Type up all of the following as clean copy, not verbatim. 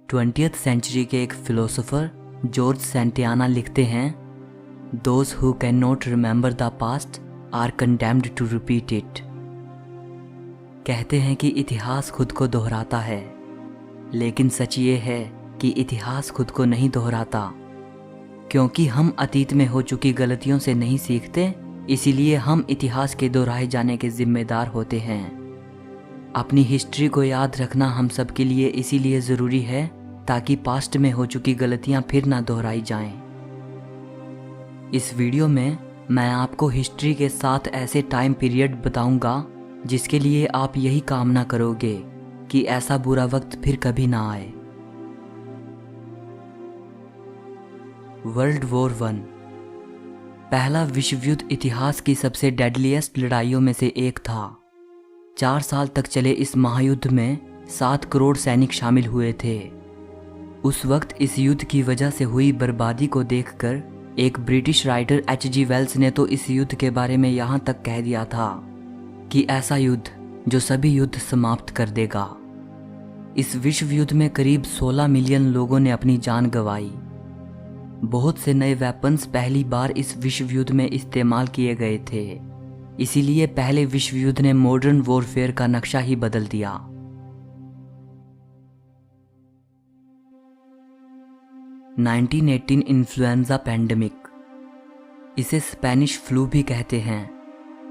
20th century के एक philosopher George Santayana लिखते हैं, those who can not remember the past are condemned to repeat it. कहते हैं कि इतिहास खुद को दोहराता है, लेकिन सच ये है कि इतिहास खुद को नहीं दोहराता। क्योंकि हम अतीत में हो चुकी गलतियों से नहीं सीखते, इसीलिए हम इतिहास के दोहराए जाने के जिम्मेदार होते हैं। अपनी हिस्ट्री को याद रखना हम सब के लिए इसीलिए ज़रूरी है ताकि पास्ट में हो चुकी गलतियां फिर ना दोहराई जाएं। इस वीडियो में मैं आपको हिस्ट्री के 7 ऐसे टाइम पीरियड बताऊंगा जिसके लिए आप यही कामना करोगे कि ऐसा बुरा वक्त फिर कभी ना आए। वर्ल्ड वॉर 1 पहला विश्व युद्ध इतिहास की सबसे डेडलीस्ट लड़ाइयों में से एक था। 4 साल तक चले इस महायुद्ध में 7 करोड़ सैनिक शामिल हुए थे। उस वक्त इस युद्ध की वजह से हुई बर्बादी को देखकर एक ब्रिटिश राइटर H.G. वेल्स ने तो इस युद्ध के बारे में यहाँ तक कह दिया था कि ऐसा युद्ध जो सभी युद्ध समाप्त कर देगा। इस विश्व युद्ध में करीब 16 मिलियन लोगों ने अपनी जान गंवाई। बहुत से नए वेपन्स पहली बार इस विश्व युद्ध में इस्तेमाल किए गए थे, इसीलिए पहले विश्व युद्ध ने मॉडर्न वॉरफेयर का नक्शा ही बदल दिया। इन्फ्लुएंजा पैंडेमिक, इसे स्पेनिश फ्लू भी कहते हैं।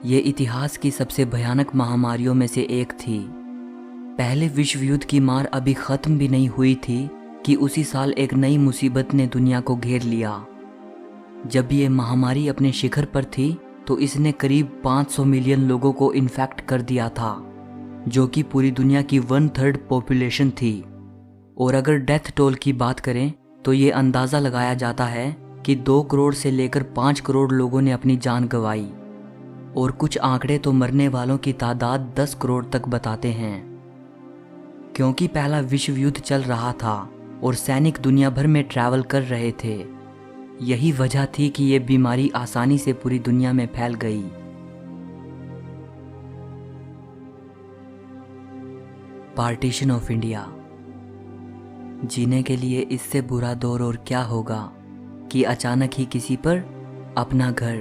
ये इतिहास की सबसे भयानक महामारियों में से एक थी। पहले विश्व युद्ध की मार अभी खत्म भी नहीं हुई थी कि उसी साल एक नई मुसीबत ने दुनिया को घेर लिया। जब ये महामारी अपने शिखर पर थी तो इसने करीब 500 मिलियन लोगों को इन्फेक्ट कर दिया था, जो कि पूरी दुनिया की 1/3 पॉपुलेशन थी। और अगर डेथ टोल की बात करें तो ये अंदाज़ा लगाया जाता है कि 2 करोड़ से लेकर 5 करोड़ लोगों ने अपनी जान गंवाई, और कुछ आंकड़े तो मरने वालों की तादाद 10 करोड़ तक बताते हैं। क्योंकि पहला विश्व युद्ध चल रहा था और सैनिक दुनिया भर में ट्रैवल कर रहे थे, यही वजह थी कि ये बीमारी आसानी से पूरी दुनिया में फैल गई। Partition of India. जीने के लिए इससे बुरा दौर और क्या होगा कि अचानक ही किसी पर अपना घर,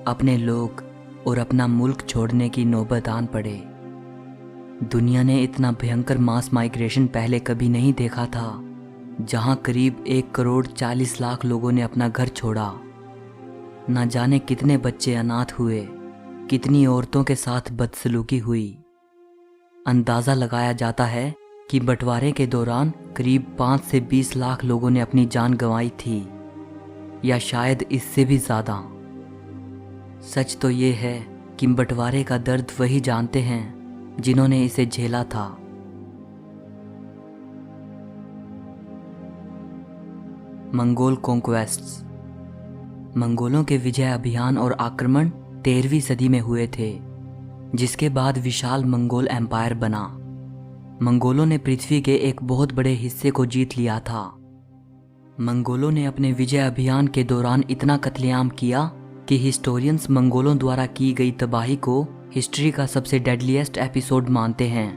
अपने लोग और अपना मुल्क छोड़ने की नौबत आन पड़े। दुनिया ने इतना भयंकर मास माइग्रेशन पहले कभी नहीं देखा था, जहां करीब 1 करोड़ 40 लाख लोगों ने अपना घर छोड़ा। न जाने कितने बच्चे अनाथ हुए, कितनी औरतों के साथ बदसलूकी हुई। अंदाज़ा लगाया जाता है कि बंटवारे के दौरान करीब 5 से 20 लाख लोगों ने अपनी जान गंवाई थी, या शायद इससे भी ज़्यादा। सच तो ये है कि बंटवारे का दर्द वही जानते हैं जिन्होंने इसे झेला था। मंगोल कॉन्क्वेस्ट्स। मंगोलों के विजय अभियान और आक्रमण 13वीं सदी में हुए थे, जिसके बाद विशाल मंगोल एम्पायर बना। मंगोलों ने पृथ्वी के एक बहुत बड़े हिस्से को जीत लिया था। मंगोलों ने अपने विजय अभियान के दौरान इतना कत्लेआम किया कि हिस्टोरियंस मंगोलों द्वारा की गई तबाही को हिस्ट्री का सबसे डेडलीस्ट एपिसोड मानते हैं।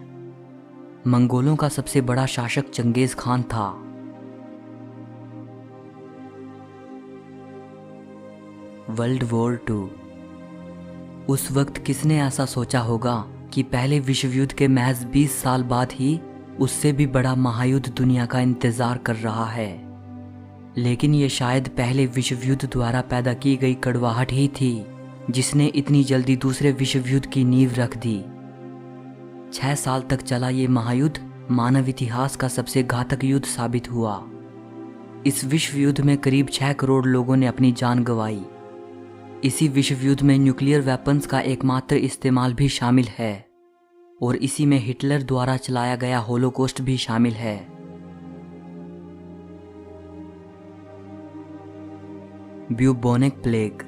मंगोलों का सबसे बड़ा शासक चंगेज खान था। World war 2। उस वक्त किसने ऐसा सोचा होगा कि पहले विश्व युद्ध के महज 20 साल बाद ही उससे भी बड़ा महायुद्ध दुनिया का इंतजार कर रहा है। लेकिन ये शायद पहले विश्व युद्ध द्वारा पैदा की गई कड़वाहट ही थी जिसने इतनी जल्दी दूसरे विश्व युद्ध की नींव रख दी। 6 साल तक चला ये महायुद्ध मानव इतिहास का सबसे घातक युद्ध साबित हुआ। इस विश्व युद्ध में करीब 6 करोड़ लोगों ने अपनी जान गंवाई। इसी विश्व युद्ध में न्यूक्लियर वेपन्स का एकमात्र इस्तेमाल भी शामिल है, और इसी में हिटलर द्वारा चलाया गया होलोकॉस्ट भी शामिल है। Bubonic plague.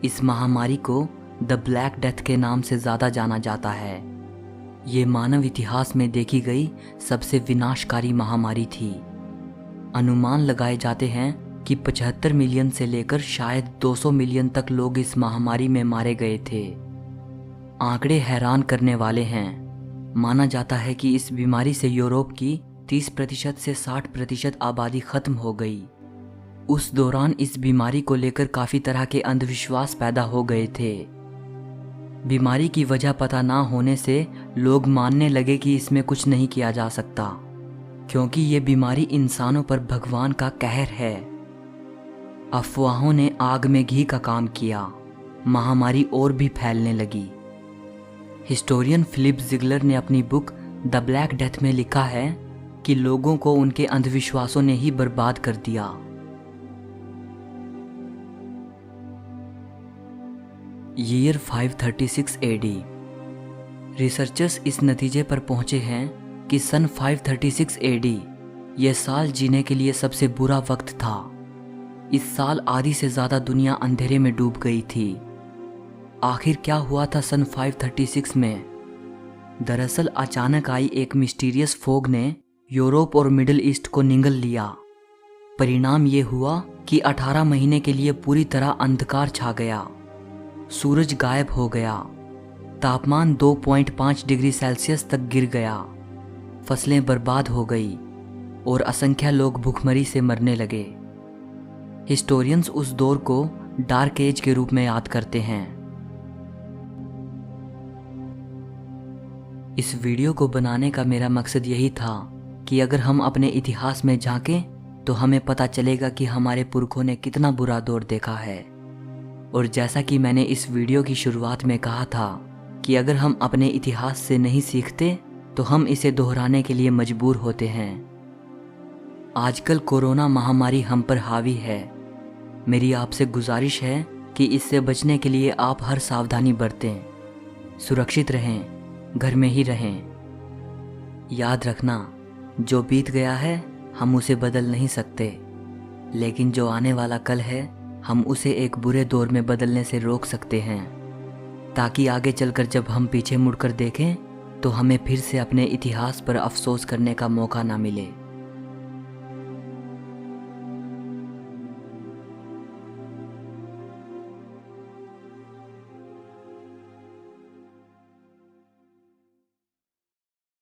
इस महामारी को द ब्लैक डेथ के नाम से ज़्यादा जाना जाता है। ये मानव इतिहास में देखी गई सबसे विनाशकारी महामारी थी। अनुमान लगाए जाते हैं कि 75 मिलियन से लेकर शायद 200 मिलियन तक लोग इस महामारी में मारे गए थे। आंकड़े हैरान करने वाले हैं। माना जाता है कि इस बीमारी से यूरोप की 30% से 60% आबादी खत्म हो गई। उस दौरान इस बीमारी को लेकर काफ़ी तरह के अंधविश्वास पैदा हो गए थे। बीमारी की वजह पता ना होने से लोग मानने लगे कि इसमें कुछ नहीं किया जा सकता, क्योंकि ये बीमारी इंसानों पर भगवान का कहर है। अफवाहों ने आग में घी का काम किया, महामारी और भी फैलने लगी। हिस्टोरियन फिलिप जिगलर ने अपनी बुक द ब्लैक डेथ में लिखा है कि लोगों को उनके अंधविश्वासों ने ही बर्बाद कर दिया। Year 536 AD। रिसर्चर्स इस नतीजे पर पहुंचे हैं कि सन 536 AD यह साल जीने के लिए सबसे बुरा वक्त था। इस साल आधी से ज़्यादा दुनिया अंधेरे में डूब गई थी। आखिर क्या हुआ था सन 536 में? दरअसल अचानक आई एक मिस्टीरियस फोग ने यूरोप और मिडिल ईस्ट को निगल लिया। परिणाम ये हुआ कि 18 महीने के लिए पूरी तरह अंधकार छा गया। सूरज गायब हो गया। तापमान 2.5 डिग्री सेल्सियस तक गिर गया। फसलें बर्बाद हो गई और असंख्य लोग भूखमरी से मरने लगे। हिस्टोरियंस उस दौर को डार्क एज के रूप में याद करते हैं। इस वीडियो को बनाने का मेरा मकसद यही था कि अगर हम अपने इतिहास में झांकें तो हमें पता चलेगा कि हमारे पुरखों ने कितना बुरा दौर देखा है। और जैसा कि मैंने इस वीडियो की शुरुआत में कहा था कि अगर हम अपने इतिहास से नहीं सीखते तो हम इसे दोहराने के लिए मजबूर होते हैं। आजकल कोरोना महामारी हम पर हावी है। मेरी आपसे गुजारिश है कि इससे बचने के लिए आप हर सावधानी बरतें, सुरक्षित रहें, घर में ही रहें। याद रखना, जो बीत गया है हम उसे बदल नहीं सकते, लेकिन जो आने वाला कल है हम उसे एक बुरे दौर में बदलने से रोक सकते हैं, ताकि आगे चलकर जब हम पीछे मुड़कर देखें तो हमें फिर से अपने इतिहास पर अफसोस करने का मौका ना मिले।